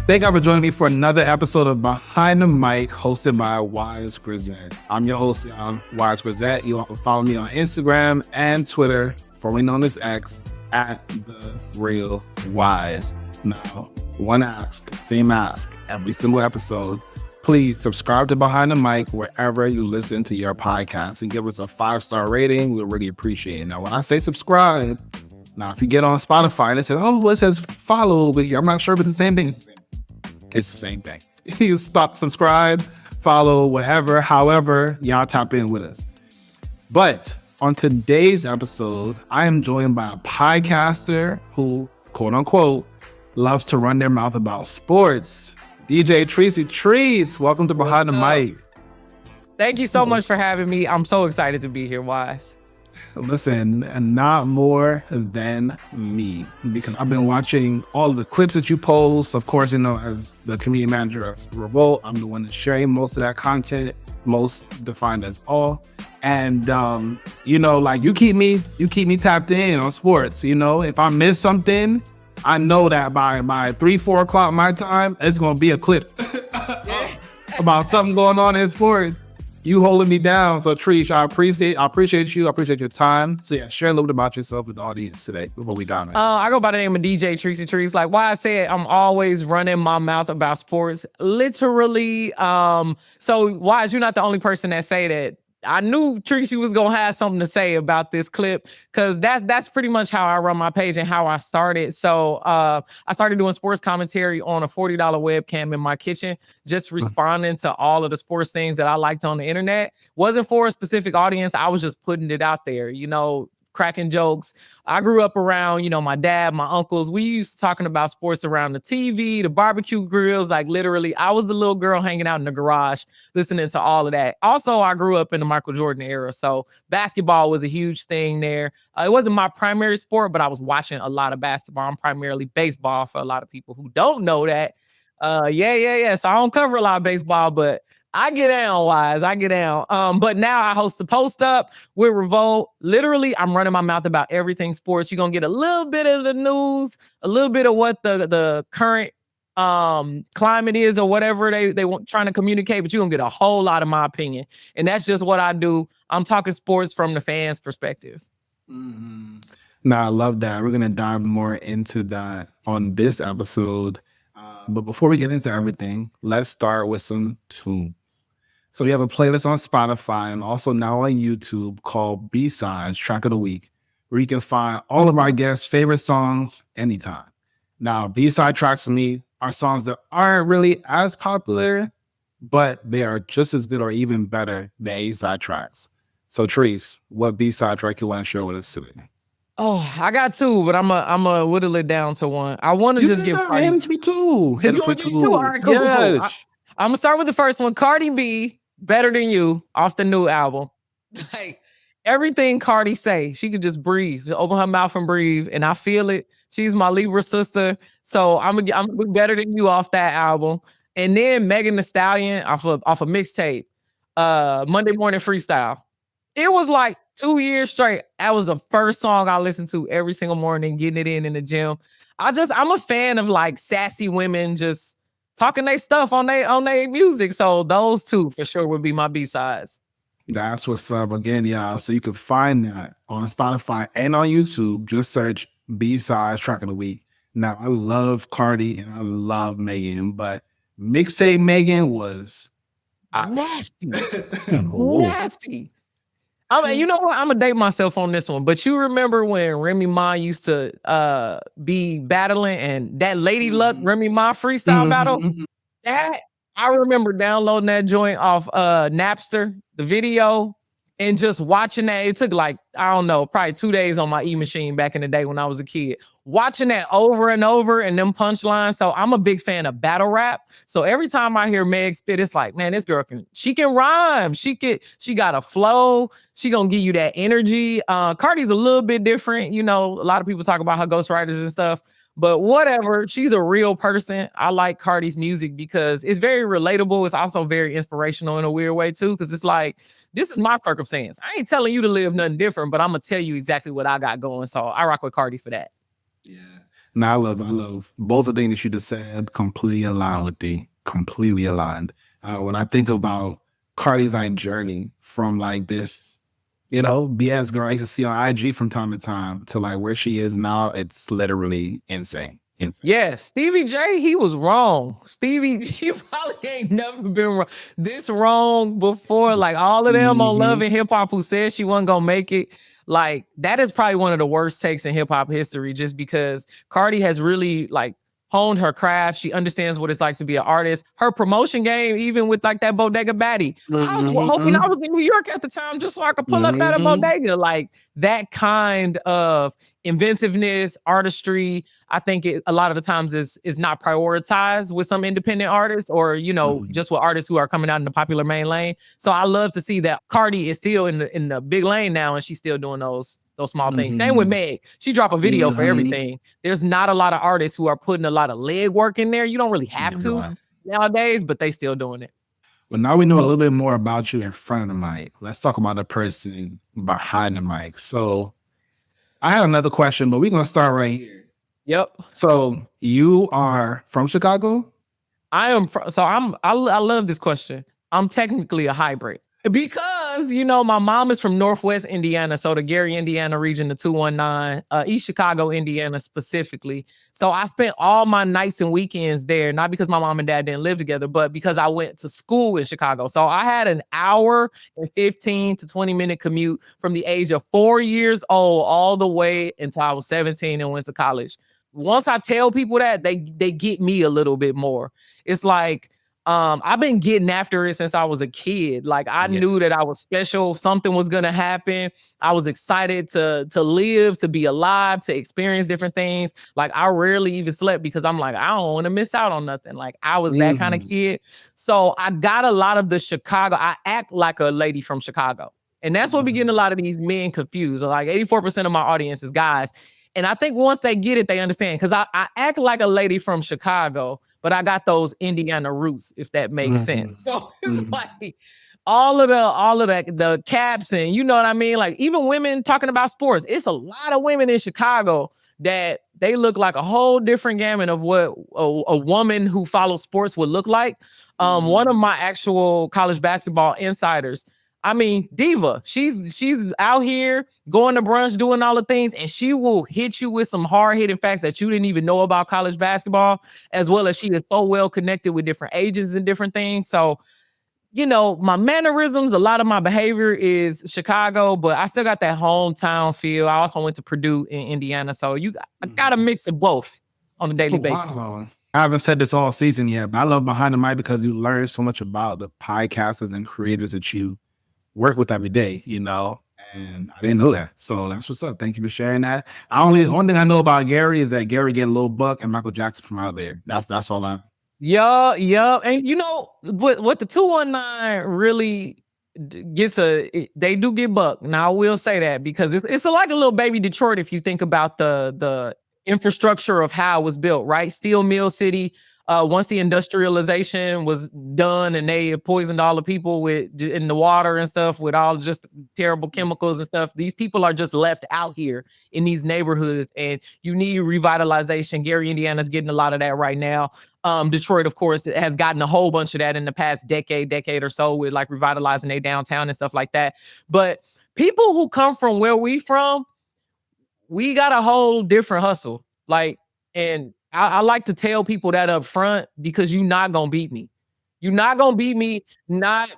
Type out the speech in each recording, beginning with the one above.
Thank you for joining me for another episode of Behind the Mic, hosted by Wise Grisette. I'm your host, Wise Grisette. You can follow me on Instagram and Twitter, formerly known as X, at The Real Wise. Now, one ask, same ask, every single episode. Please subscribe to Behind the Mic wherever you listen to your podcast and give us a 5-star rating. We'll really appreciate it. Now, when I say subscribe, now if you get on Spotify and it says, oh, it says follow over here, I'm not sure if it's the same thing. It's the same thing. You stop, subscribe, follow, whatever, however, y'all tap in with us. But on today's episode, I am joined by a podcaster who, quote unquote, loves to run their mouth about sports. DJ Tricey Trice, welcome to Behind the Mic. Thank you so much for having me. I'm so excited to be here, Wise. Listen, not more than me, because I've been watching all of the clips that you post. Of course, you know, as the community manager of REVOLT, I'm the one that's sharing most of that content, most defined as all. And, you know, like you keep me tapped in on sports. You know, if I miss something, I know that by 3-4 o'clock my time, it's going to be a clip about something going on in sports. You holding me down. So Trish, I appreciate you. I appreciate your time. So yeah, share a little bit about yourself with the audience today before we dive in. I go by the name of DJ Tricey Trice. Like why I said I'm always running my mouth about sports. Literally. So Wise, you're not the only person that say that. I knew Tricey was gonna have something to say about this clip because that's pretty much how I run my page and how I started. So I started doing sports commentary on a $40 webcam in my kitchen, just responding to all of the sports things that I liked on the internet. Wasn't for a specific audience. I was just putting it out there, you know, cracking jokes. I grew up around, you know, my dad, my uncles. We used to talking about sports around the TV, the barbecue grills. Like literally, I was the little girl hanging out in the garage, listening to all of that. Also, I grew up in the Michael Jordan era. So basketball was a huge thing there. It wasn't my primary sport, but I was watching a lot of basketball. I'm primarily baseball for a lot of people who don't know that. Yeah. So I don't cover a lot of baseball, but I get down, Wise. I get down. But now I host the Post Up with REVOLT. Literally, I'm running my mouth about everything sports. You're going to get a little bit of the news, a little bit of what the current climate is or whatever they want trying to communicate, but you're going to get a whole lot of my opinion. And that's just what I do. I'm talking sports from the fans' perspective. Mm-hmm. Now, I love that. We're going to dive more into that on this episode. But before we get into everything, let's start with some tunes. So we have a playlist on Spotify and also now on YouTube called B-Sides Track of the Week, where you can find all of our guests' favorite songs anytime. Now, B-side tracks to me are songs that aren't really as popular, but they are just as good or even better than A-side tracks. So, Treese, what B-side track you want to share with us today? Oh, I got two, but I'm a whittle it down to one. I want to just give Cardi. Hit me two. Hit me two. All right, cool. Yes. I'm gonna start with the first one. Cardi B, Better Than You, off the new album. Like everything Cardi say, she could just breathe, just open her mouth and breathe, and I feel it. She's my Libra sister, so I'm Better Than You off that album. And then Megan Thee Stallion off a mixtape, Monday Morning Freestyle. It was like 2 years straight. That was the first song I listened to every single morning, getting it in the gym. I'm a fan of like sassy women just talking their stuff on their music. So those two for sure would be my B-sides. That's what's up. Again, y'all. So you can find that on Spotify and on YouTube. Just search B-sides Track of the Week. Now, I love Cardi and I love Megan, but mixtape Megan was nasty. Nasty. I mean, you know what? I'm gonna date myself on this one, but you remember when Remy Ma used to be battling and that Lady Luck Remy Ma freestyle battle? That I remember downloading that joint off Napster, the video, and just watching that. It took like, I don't know, probably 2 days on my E-machine back in the day when I was a kid. Watching that over and over and them punchlines. So I'm a big fan of battle rap. So every time I hear Meg spit, it's like, man, this girl can rhyme. She got a flow. She gonna give you that energy. Cardi's a little bit different. You know, a lot of people talk about her ghostwriters and stuff. But whatever, she's a real person. I like Cardi's music because it's very relatable. It's also very inspirational in a weird way too, because it's like, this is my circumstance. I ain't telling you to live nothing different, but I'm going to tell you exactly what I got going. So I rock with Cardi for that. Yeah. Now I love both the things that you just said. Completely aligned with thee. Completely aligned. When I think about Cardi's like journey from like this, BS girl I used to see on IG from time to time to like where she is now, it's literally insane. Insane. Yeah, Stevie J, he was wrong. Stevie, he probably ain't never been this wrong before. Like all of them on Love and Hip Hop who said she wasn't gonna make it. Like that is probably one of the worst takes in hip hop history, just because Cardi has really like honed her craft. She understands what it's like to be an artist. Her promotion game, even with like that Bodega Baddie. I was hoping I was in New York at the time just so I could pull up at a bodega. Like that kind of inventiveness, artistry, I think a lot of the times is not prioritized with some independent artists or, just with artists who are coming out in the popular main lane. So I love to see that Cardi is still in the big lane now and she's still doing those small things. Same with Meg. She dropped a video for everything. There's not a lot of artists who are putting a lot of leg work in there. You don't really have to nowadays, but they still doing it. Well, now we know a little bit more about you in front of the mic. Let's talk about the person behind the mic. So I have another question, but we're going to start right here. Yep. So you are from Chicago? I love this question. I'm technically a hybrid because, my mom is from Northwest Indiana. So the Gary, Indiana region, the 219, East Chicago, Indiana specifically. So I spent all my nights and weekends there, not because my mom and dad didn't live together, but because I went to school in Chicago. So I had an hour and 15 to 20 minute commute from the age of 4 years old all the way until I was 17 and went to college. Once I tell people that, they get me a little bit more. It's like, I've been getting after it since I was a kid. Like I knew that I was special. Something was going to happen. I was excited to live, to be alive, to experience different things. Like I rarely even slept because I'm like, I don't want to miss out on nothing. Like I was that kind of kid. So I got a lot of the Chicago. I act like a lady from Chicago. And that's what be getting a lot of these men confused. Like 84% of my audience is guys. And I think once they get it, they understand. Because I act like a lady from Chicago, but I got those Indiana roots, if that makes sense. So it's like all of the caps and you know what I mean? Like even women talking about sports. It's a lot of women in Chicago that they look like a whole different gamut of what a woman who follows sports would look like. One of my actual college basketball insiders, I mean, Diva, she's out here going to brunch, doing all the things, and she will hit you with some hard-hitting facts that you didn't even know about college basketball, as well as she is so well connected with different agents and different things. So, my mannerisms, a lot of my behavior is Chicago, but I still got that hometown feel. I also went to Purdue in Indiana, so I got a mix of both on a daily basis. Wow. I haven't said this all season yet, but I love Behind the Mic because you learn so much about the podcasters and creators that you work with every day, and I didn't know that. So that's what's up. Thank you for sharing that. One thing I know about Gary is that Gary get Lil Buck and Michael Jackson from out there. That's all I. Yeah. And what the 219 really gets they do get Buck. Now I will say that because it's like a little baby Detroit if you think about the infrastructure of how it was built, right? Steel Mill City. Once the industrialization was done and they poisoned all the people in the water and stuff with all just terrible chemicals and stuff, these people are just left out here in these neighborhoods and you need revitalization. Gary, Indiana's getting a lot of that right now. Detroit, of course, has gotten a whole bunch of that in the past decade or so with like revitalizing their downtown and stuff like that. But people who come from where we from, we got a whole different hustle. And I like to tell people that up front because you're not going to beat me. You're not going to beat me, not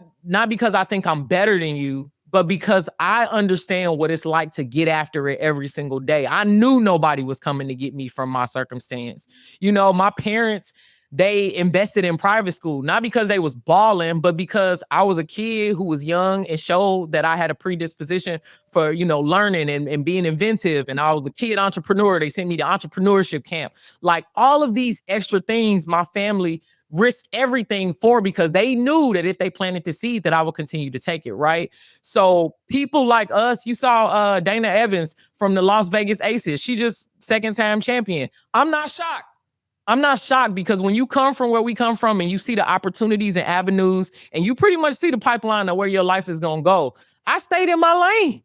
because I think I'm better than you, but because I understand what it's like to get after it every single day. I knew nobody was coming to get me from my circumstance. My parents, they invested in private school, not because they was balling, but because I was a kid who was young and showed that I had a predisposition for, learning and being inventive. And I was a kid entrepreneur. They sent me to entrepreneurship camp. Like all of these extra things, my family risked everything for because they knew that if they planted the seed that I would continue to take it, right? So people like us, you saw Dana Evans from the Las Vegas Aces. She just second-time champion. I'm not shocked because when you come from where we come from and you see the opportunities and avenues and you pretty much see the pipeline of where your life is going to go. I stayed in my lane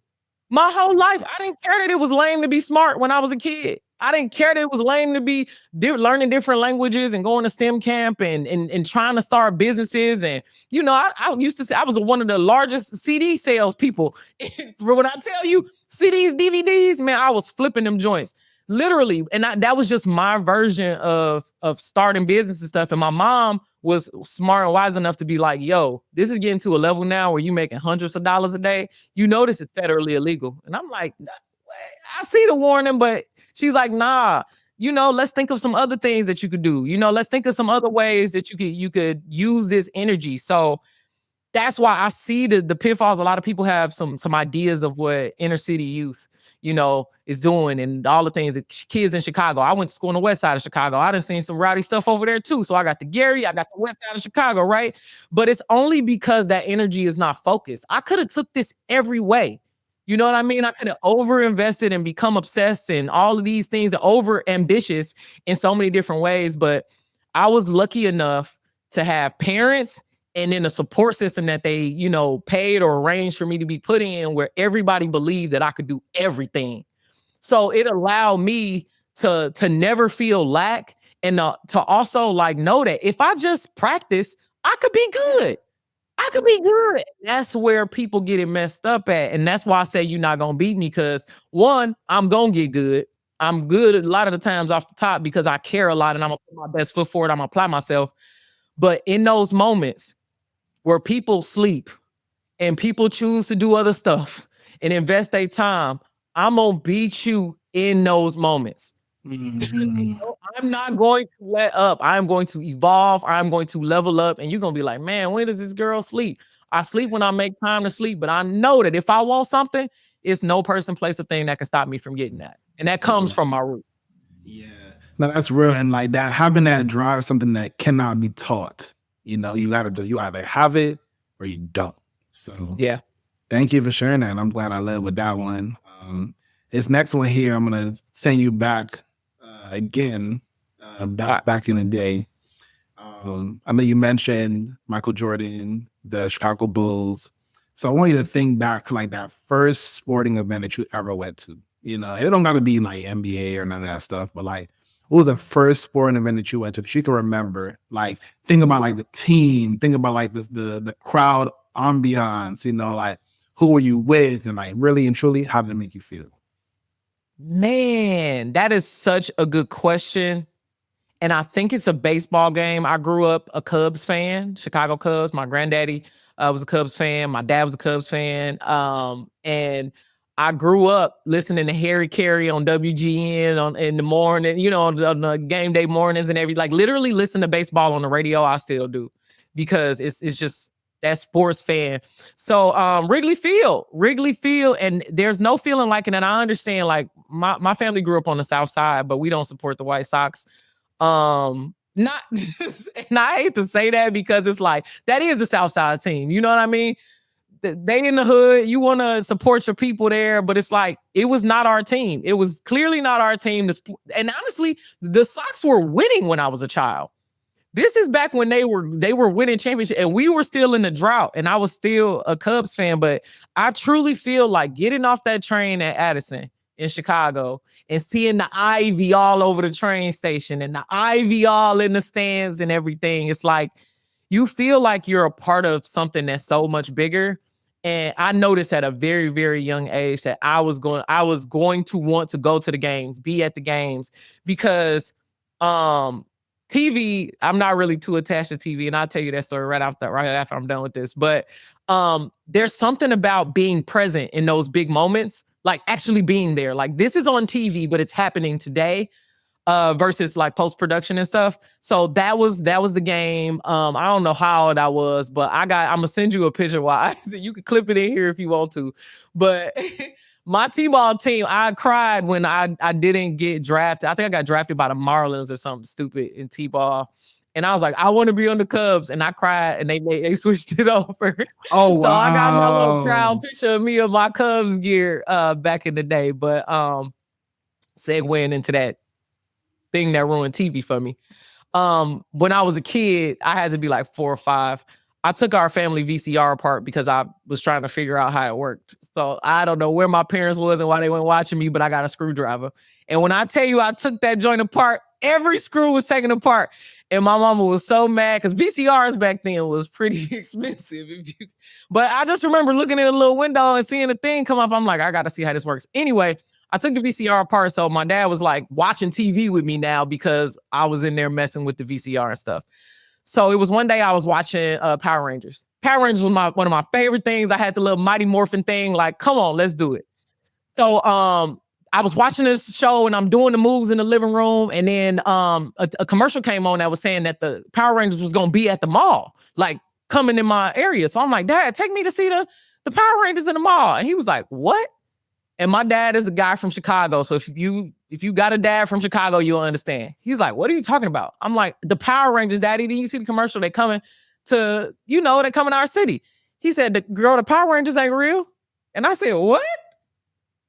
my whole life. I didn't care that it was lame to be smart when I was a kid. I didn't care that it was lame to be learning different languages and going to STEM camp and trying to start businesses. And, you know, I used to say I was one of the largest CD sales people. When I tell you CDs, DVDs, man, I was flipping them joints. Literally. And that was just my version of starting business and stuff. And my mom was smart and wise enough to be like, yo, this is getting to a level now where you making hundreds of dollars a day. You know, this is federally illegal. And I'm like, I see the warning, but she's like, nah, you know, let's think of some other things that you could do. You know, let's think of some other ways that you could use this energy. So that's why I see the pitfalls. A lot of people have some ideas of what inner city youth, you know, is doing and all the things that kids in Chicago. I went to school on the west side of Chicago. I done seen some rowdy stuff over there too. So I got the Gary, I got the west side of Chicago, right? But it's only because that energy is not focused. I could have took this every way. You know what I mean? I could have over invested and become obsessed and all of these things, over ambitious in so many different ways. But I was lucky enough to have parents and then a support system that they, you know, paid or arranged for me to be put in where everybody believed that I could do everything. So it allowed me to never feel lack and to also like know that if I just practice, I could be good. I could be good. That's where people get it messed up at. And that's why I say you're not going to beat me because one, I'm going to get good. I'm good a lot of the times off the top because I care a lot and I'm going to put my best foot forward. I'm going to apply myself. But in those moments where people sleep and people choose to do other stuff and invest their time, I'm going to beat you in those moments. Mm-hmm. I'm not going to let up. I'm going to evolve. I'm going to level up. And you're going to be like, man, when does this girl sleep? I sleep when I make time to sleep. But I know that if I want something, it's no person, place, or thing that can stop me from getting that. And that comes from my root. Yeah. No, that's real. And like that, having that drive is something that cannot be taught. You know, you either have it or you don't. So yeah. Thank you for sharing that. And I'm glad I led with that one. This next one here, I'm going to send you back again, back in the day. I know you mentioned Michael Jordan, the Chicago Bulls. So I want you to think back to like that first sporting event that you ever went to. You know, it don't got to be like NBA or none of that stuff, but like, what was the first sporting event that you went to that you can remember? Like, think about like the team, think about like the crowd ambiance, you know, like who were you with, and like really and truly, how did it make you feel? Man, that is such a good question. And I think it's a baseball game. I grew up a Cubs fan, Chicago Cubs. My granddaddy was a Cubs fan. My dad was a Cubs fan. And I grew up listening to Harry Carey on WGN in the morning, you know, on the game day mornings and everything. Like literally listen to baseball on the radio. I still do because it's just that sports fan. So Wrigley Field, and there's no feeling like it. And I understand, like my family grew up on the South Side, but we don't support the White Sox. Not, and I hate to say that because it's like that is the South Side team. You know what I mean? They in the hood. You want to support your people there, but it's like it was not our team. It was clearly not our team. And honestly, the Sox were winning when I was a child. This is back when they were winning championship and we were still in the drought and I was still a Cubs fan. But I truly feel like getting off that train at Addison in Chicago and seeing the ivy all over the train station and the ivy all in the stands and everything. It's like you feel like you're a part of something that's so much bigger. And I noticed at a very, very young age that I was going to want to go to the games, be at the games, because TV, I'm not really too attached to TV, and I'll tell you that story right after I'm done with this. But there's something about being present in those big moments, like actually being there. Like this is on TV, but it's happening today. Versus like post-production and stuff. So that was the game. I don't know how old I was, but I'm gonna send you a picture while you can clip it in here if you want to. But my T-ball team, I cried when I didn't get drafted. I think I got drafted by the Marlins or something stupid in T-ball. And I was like, I want to be on the Cubs. And I cried and they switched it over. Oh, wow. So I got my little proud picture of me of my Cubs gear back in the day. But segueing into that thing that ruined TV for me. When I was a kid, I had to be like 4 or 5. I took our family VCR apart because I was trying to figure out how it worked. So I don't know where my parents was and why they weren't watching me, but I got a screwdriver And when I tell you I took that joint apart, every screw was taken apart. And my mama was so mad because VCRs back then was pretty expensive. But I just remember looking in a little window and seeing the thing come up. I'm like, I got to see how this works. Anyway, I took the VCR apart. So my dad was like watching TV with me now because I was in there messing with the VCR and stuff. So it was one day I was watching Power Rangers. Power Rangers was one of my favorite things. I had the little Mighty Morphin thing. Like, come on, let's do it. So I was watching this show and I'm doing the moves in the living room. And then a commercial came on that was saying that the Power Rangers was going to be at the mall, like coming in my area. So I'm like, Dad, take me to see the Power Rangers in the mall. And he was like, what? And my dad is a guy from Chicago. So if you got a dad from Chicago, you'll understand. He's like, what are you talking about? I'm like, the Power Rangers, Daddy, did you see the commercial? They coming to, they coming to our city. He said, the Power Rangers ain't real. And I said, what?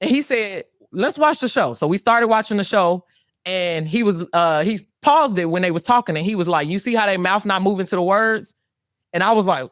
And he said, let's watch the show. So we started watching the show and he paused it when they was talking and he was like, you see how their mouth not moving to the words? And I was like,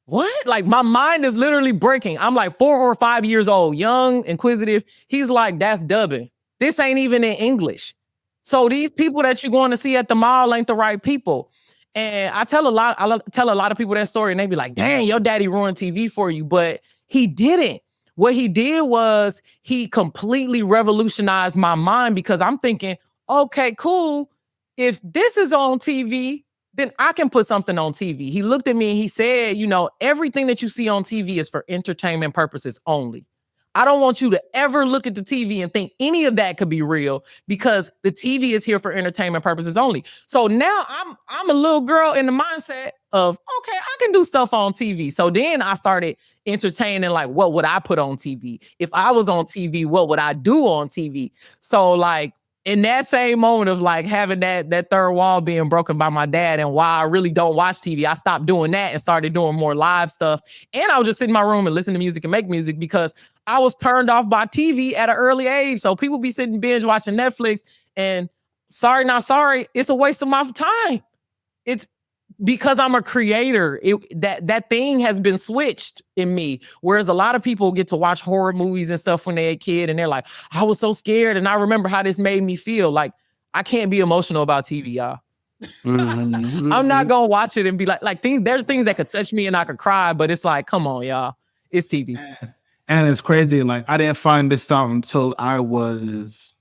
what? Like my mind is literally breaking. I'm like 4 or 5 years old, young, inquisitive. He's like, that's dubbing. This ain't even in English. So these people that you're going to see at the mall ain't the right people. And I tell a lot of people that story and they be like, dang, your daddy ruined TV for you. But he didn't. What he did was he completely revolutionized my mind because I'm thinking, okay, cool. If this is on TV, then I can put something on TV. He looked at me and he said, everything that you see on TV is for entertainment purposes only. I don't want you to ever look at the TV and think any of that could be real because the TV is here for entertainment purposes only. So now I'm a little girl in the mindset of, okay, I can do stuff on TV. So then I started entertaining, like, what would I put on TV? If I was on TV, what would I do on TV? So like, in that same moment of like having that third wall being broken by my dad and why I really don't watch TV, I stopped doing that and started doing more live stuff. And I would just sit in my room and listen to music and make music because I was turned off by TV at an early age. So people be sitting binge watching Netflix and sorry, not sorry, it's a waste of my time. It's because I'm a creator. That thing has been switched in me. Whereas a lot of people get to watch horror movies and stuff when they're a kid and they're like, I was so scared. And I remember how this made me feel. Like, I can't be emotional about TV, y'all. I'm not going to watch it and be like there's things that could touch me and I could cry, but it's like, come on, y'all. It's TV. And it's crazy. Like, I didn't find this out until I was,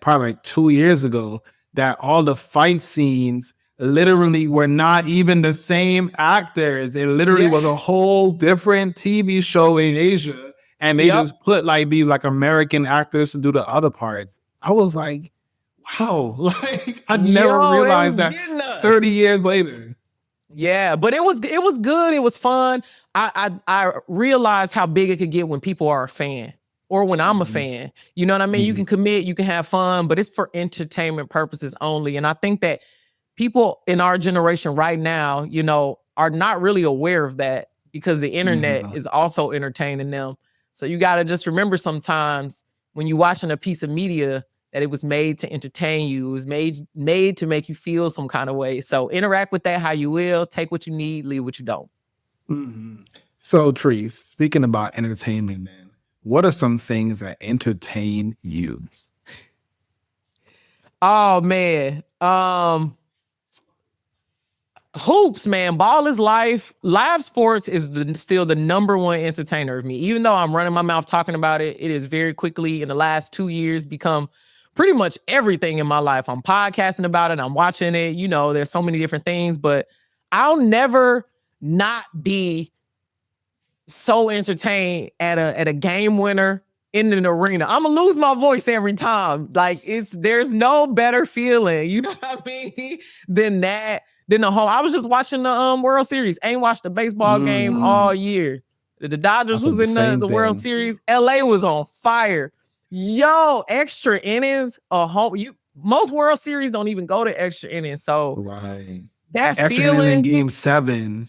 probably like 2 years ago, that all the fight scenes literally were not even the same actors. It literally was a whole different TV show in Asia. And they just put like these like American actors to do the other parts. I was like, wow, like I never realized that 30 years later. Yeah, but it was good. It was fun. I realized how big it could get when people are a fan or when I'm a fan. You know what I mean? You can commit, you can have fun, but it's for entertainment purposes only. And I think that people in our generation right now, are not really aware of that because the internet is also entertaining them. So you got to just remember sometimes when you're watching a piece of media that it was made to entertain you. It was made to make you feel some kind of way. So interact with that how you will. Take what you need, leave what you don't. Mm-hmm. So, Trice, speaking about entertainment, man, what are some things that entertain you? Oh, man. Hoops, man. Ball is life. Live sports is still the number one entertainer of me. Even though I'm running my mouth talking about it, it is very quickly in the last 2 years become pretty much everything in my life. I'm podcasting about it. I'm watching it. There's so many different things, but I'll never not be so entertained at a game winner in an arena. I'm gonna lose my voice every time. Like there's no better feeling, you know what I mean, than that. Than the whole. I was just watching the World Series. Ain't watched a baseball game all year. The Dodgers was in the World Series. LA was on fire. Yo, extra innings. Most World Series don't even go to extra innings. So that extra feeling in Game 7.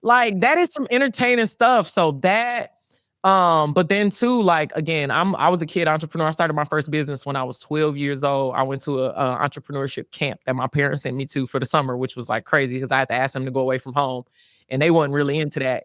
Like that is some entertaining stuff. So that. But then too, like, again, I was a kid entrepreneur. I started my first business when I was 12 years old. I went to a entrepreneurship camp that my parents sent me to for the summer, which was like crazy because I had to ask them to go away from home and they weren't really into that,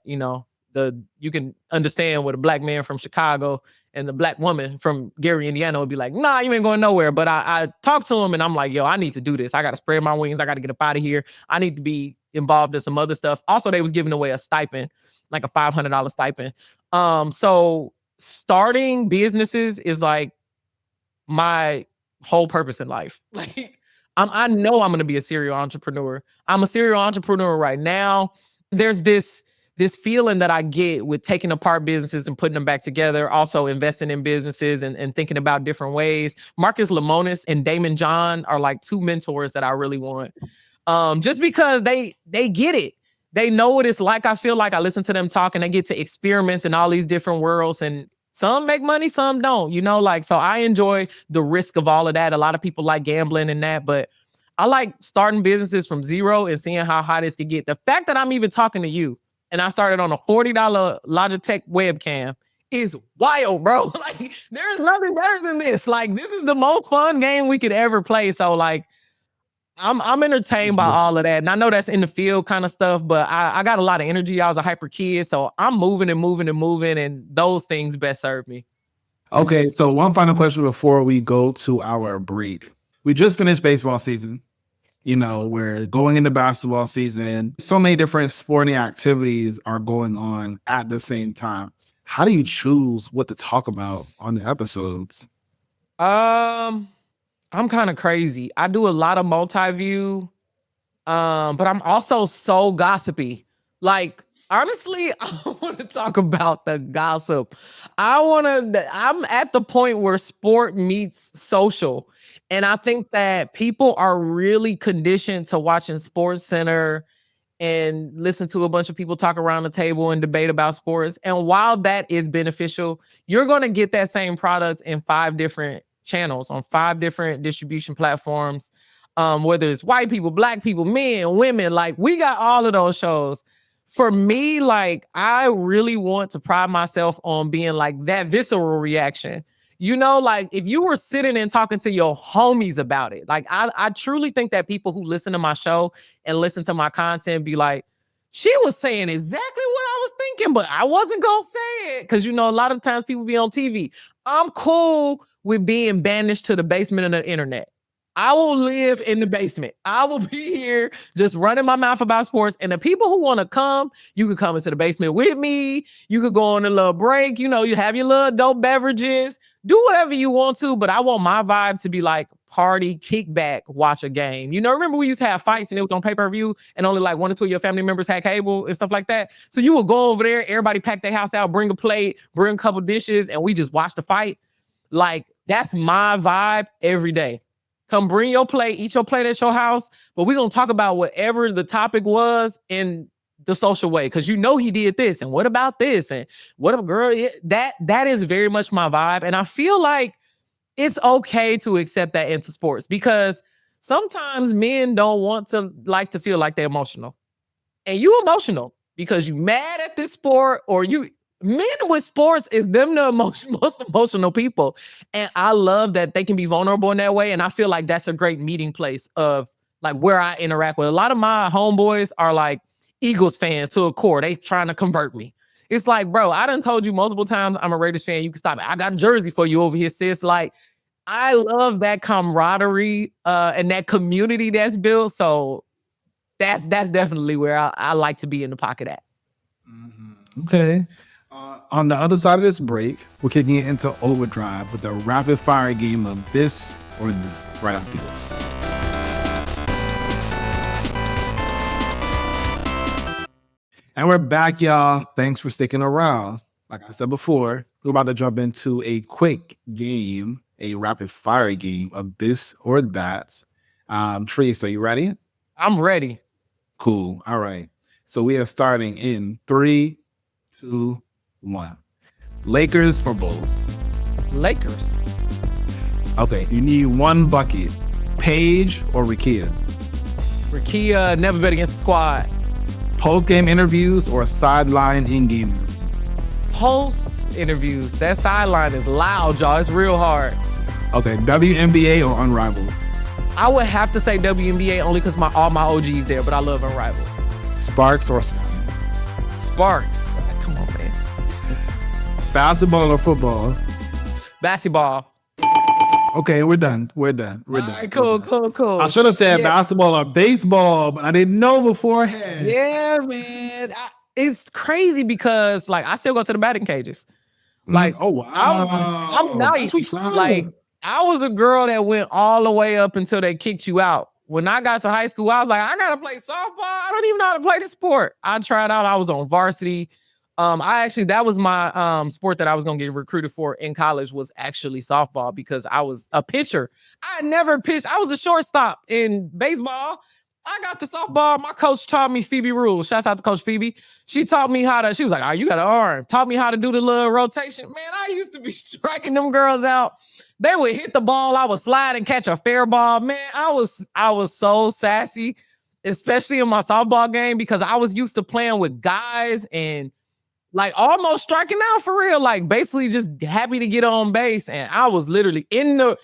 you can understand what a black man from Chicago and the black woman from Gary, Indiana would be like, nah, you ain't going nowhere. But I talked to him and I'm like, yo, I need to do this. I got to spread my wings. I got to get up out of here. I need to be involved in some other stuff. Also, they was giving away a stipend, like a $500 stipend. So starting businesses is like my whole purpose in life. Like I know I'm going to be a serial entrepreneur. I'm a serial entrepreneur right now. There's this feeling that I get with taking apart businesses and putting them back together, also investing in businesses and thinking about different ways. Marcus Lemonis and Damon John are like two mentors that I really want. Just because they get it. They know what it's like. I feel like I listen to them talk and they get to experiments in all these different worlds, and some make money, some don't, so I enjoy the risk of all of that. A lot of people like gambling and that, but I like starting businesses from zero and seeing how high this could get. The fact that I'm even talking to you and I started on a $40 Logitech webcam is wild, bro. Like, there's nothing better than this. Like, this is the most fun game we could ever play. So, like, I'm entertained by all of that. And I know that's in the field kind of stuff, but I got a lot of energy. I was a hyper kid. So I'm moving, and those things best serve me. Okay, so one final question before we go to our break. We just finished baseball season. We're going into basketball season. So many different sporting activities are going on at the same time. How do you choose what to talk about on the episodes? I'm kind of crazy. I do a lot of multi-view, but I'm also so gossipy. Like, honestly, I want to talk about the gossip. I'm at the point where sport meets social. And I think that people are really conditioned to watching Sports Center and listen to a bunch of people talk around the table and debate about sports. And while that is beneficial, you're going to get that same product in 5 different channels on 5 different distribution platforms, whether it's white people, black people, men, women. Like, we got all of those shows. For me, like, I really want to pride myself on being like that visceral reaction. Like, if you were sitting and talking to your homies about it, like, I truly think that people who listen to my show and listen to my content be like, she was saying exactly what I was thinking, but I wasn't going to say it. Because, a lot of times people be on TV. I'm cool with being banished to the basement of the internet. I will live in the basement. I will be here just running my mouth about sports. And the people who want to come, you could come into the basement with me. You could go on a little break. You have your little adult beverages. Do whatever you want to. But I want my vibe to be like party, kick back, watch a game. Remember we used to have fights and it was on pay-per-view and only like 1 or 2 of your family members had cable and stuff like that. So you would go over there, everybody pack their house out, bring a plate, bring a couple dishes, and we just watch the fight. Like, that's my vibe every day. Come bring your plate, eat your plate at your house, but we're going to talk about whatever the topic was in the social way. Because he did this, and what about this? And what a girl, that is very much my vibe. And I feel like it's okay to accept that into sports, because sometimes men don't want to feel like they're emotional. And you emotional because you mad at this sport, or men with sports is them the most emotional people. And I love that they can be vulnerable in that way. And I feel like that's a great meeting place of like where I interact with. A lot of my homeboys are like Eagles fans to a core. They trying to convert me. It's like, bro, I done told you multiple times I'm a Raiders fan. You can stop it. I got a jersey for you over here, sis. Like, I love that camaraderie and that community that's built. So that's definitely where I like to be in the pocket at. Mm-hmm. Okay. On the other side of this break, we're kicking it into overdrive with a rapid fire game of this or this right after this. And we're back, y'all. Thanks for sticking around. Like I said before, we're about to jump into a quick game, a rapid fire game of this or that. Tricey, are you ready? I'm ready. Cool. All right. So we are starting in 3, 2, 1. Lakers or Bulls? Lakers. Okay. You need 1 bucket. Paige or Rakia? Rakia, never bet against the squad. Post-game interviews or sideline in-game interviews? Post interviews. That sideline is loud, y'all. It's real hard. Okay. WNBA or Unrivaled? I would have to say WNBA only because all my OGs there, but I love Unrivaled. Sparks or Stallion? Sparks. Come on, man. Basketball or football? Basketball. Okay, we're done. All right, Cool. I should have said basketball or baseball, but I didn't know beforehand. Yeah, man. It's crazy because like I still go to the batting cages. Like, oh wow, I'm nice. Like, I was a girl that went all the way up until they kicked you out. When I got to high school, I was like, I gotta play softball. I don't even know how to play the sport. I tried out. I was on varsity. That was my sport that I was gonna get recruited for in college was actually softball because I was a pitcher. I never pitched. I was a shortstop in baseball. I got the softball. My coach taught me Phoebe rules. Shouts out to Coach Phoebe. She taught me how to, she was like, oh, you got an arm. Taught me how to do the little rotation. Man, I used to be striking them girls out. They would hit the ball. I would slide and catch a fair ball. Man, I was so sassy, especially in my softball game because I was used to playing with guys and like almost striking out for real, like basically just happy to get on base. And I was literally in the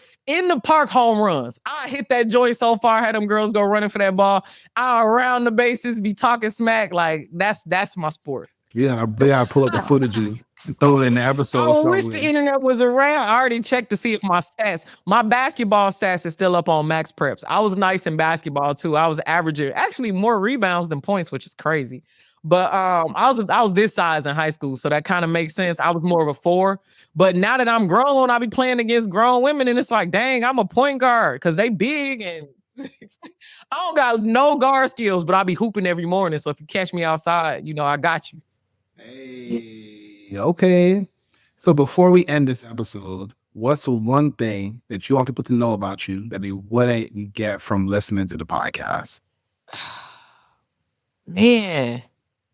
park home runs. I hit that joint so far, had them girls go running for that ball. I around the bases, be talking smack. Like that's my sport. Yeah, I gotta pull up the footages and throw it in the episode. I wish the internet was around. I already checked to see if my basketball stats is still up on Max Preps. I was nice in basketball too. I was averaging actually more rebounds than points, which is crazy. But I was this size in high school, so that kind of makes sense. I was more of a 4. But now that I'm grown, I be playing against grown women, and it's like, dang, I'm a point guard because they big and I don't got no guard skills, but I be hooping every morning. So if you catch me outside, I got you. Hey, okay. So before we end this episode, what's the one thing that you want people to know about you that they wouldn't get from listening to the podcast? Man.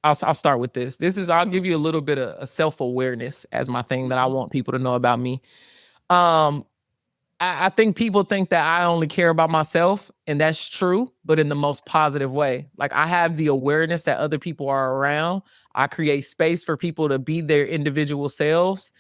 I'll start with this. I'll give you a little bit of self-awareness as my thing that I want people to know about me. I think people think that I only care about myself, and that's true, but in the most positive way. Like I have the awareness that other people are around. I create space for people to be their individual selves.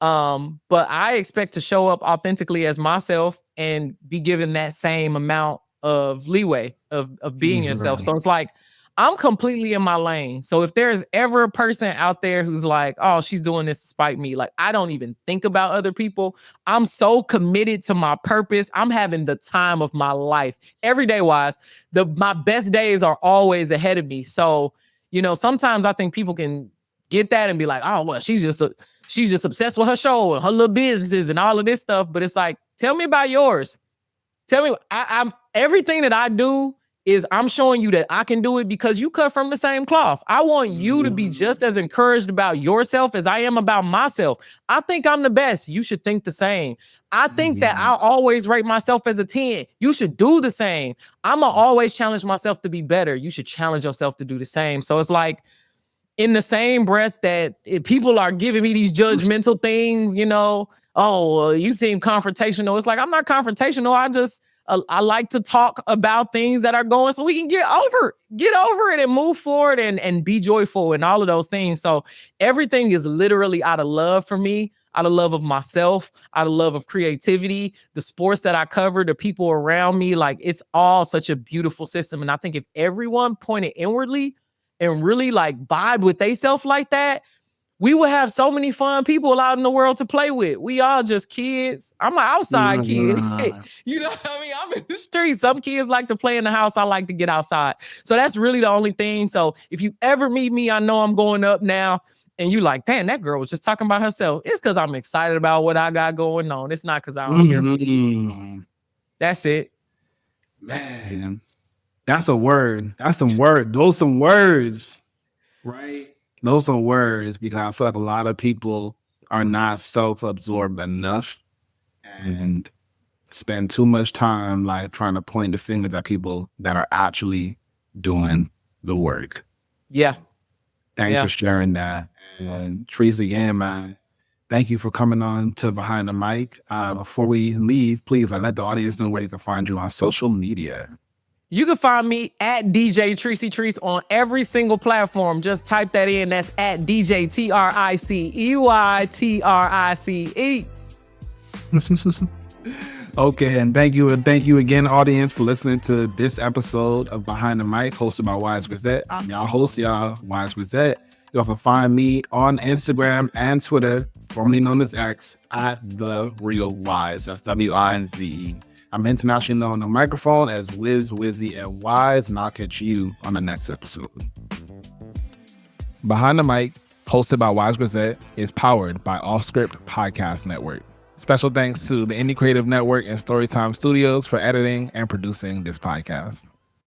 But I expect to show up authentically as myself and be given that same amount of leeway of being yourself. So it's like, I'm completely in my lane. So if there's ever a person out there who's like, oh, she's doing this to spite me, like I don't even think about other people. I'm so committed to my purpose. I'm having the time of my life. Everyday wise, my best days are always ahead of me. So, sometimes I think people can get that and be like, oh, well, she's just obsessed with her show and her little businesses and all of this stuff. But it's like, tell me about yours. Tell me, I'm everything that I do is I'm showing you that I can do it because you cut from the same cloth. I want you to be just as encouraged about yourself as I am about myself. I think I'm the best. You should think the same. I think that I always rate myself as a 10. You should do the same. I'm going to always challenge myself to be better. You should challenge yourself to do the same. So it's like in the same breath that if people are giving me these judgmental things, oh, you seem confrontational. It's like, I'm not confrontational. I like to talk about things that are going so we can get over it and move forward and be joyful and all of those things. So everything is literally out of love for me, out of love of myself, out of love of creativity, the sports that I cover, the people around me. Like it's all such a beautiful system. And I think if everyone pointed inwardly and really like vibe with themselves like that, we will have so many fun people out in the world to play with. We all just kids. I'm an outside kid. You know what I mean? I'm in the streets. Some kids like to play in the house. I like to get outside. So that's really the only thing. So if you ever meet me, I know I'm going up now. And you like, damn, that girl was just talking about herself. It's because I'm excited about what I got going on. It's not because I don't care. That's it. Man, that's a word. That's some word. Those some words, right? Those are words because I feel like a lot of people are not self-absorbed enough and spend too much time like trying to point the fingers at people that are actually doing the work. Yeah. Thanks for sharing that. And Tricey, again, man, thank you for coming on to Behind the Mic. Before we leave, please let the audience know where you can find you on social media. You can find me at DJ Tricey Trice on every single platform. Just type that in. That's at DJ TRICEYTRICE. Okay, and thank you again, audience, for listening to this episode of Behind the Mic, hosted by Wise Gazette. I'm y'all host, Wise Gazette. You can find me on Instagram and Twitter, formerly known as X, at The Real Wise. That's WINZE. I'm internationally known on the microphone as Wiz, Wizzy, and Wise, and I'll catch you on the next episode. Behind the Mic, hosted by Wise Grisette, is powered by Offscript Podcast Network. Special thanks to the Indie Creative Network and Storytime Studios for editing and producing this podcast.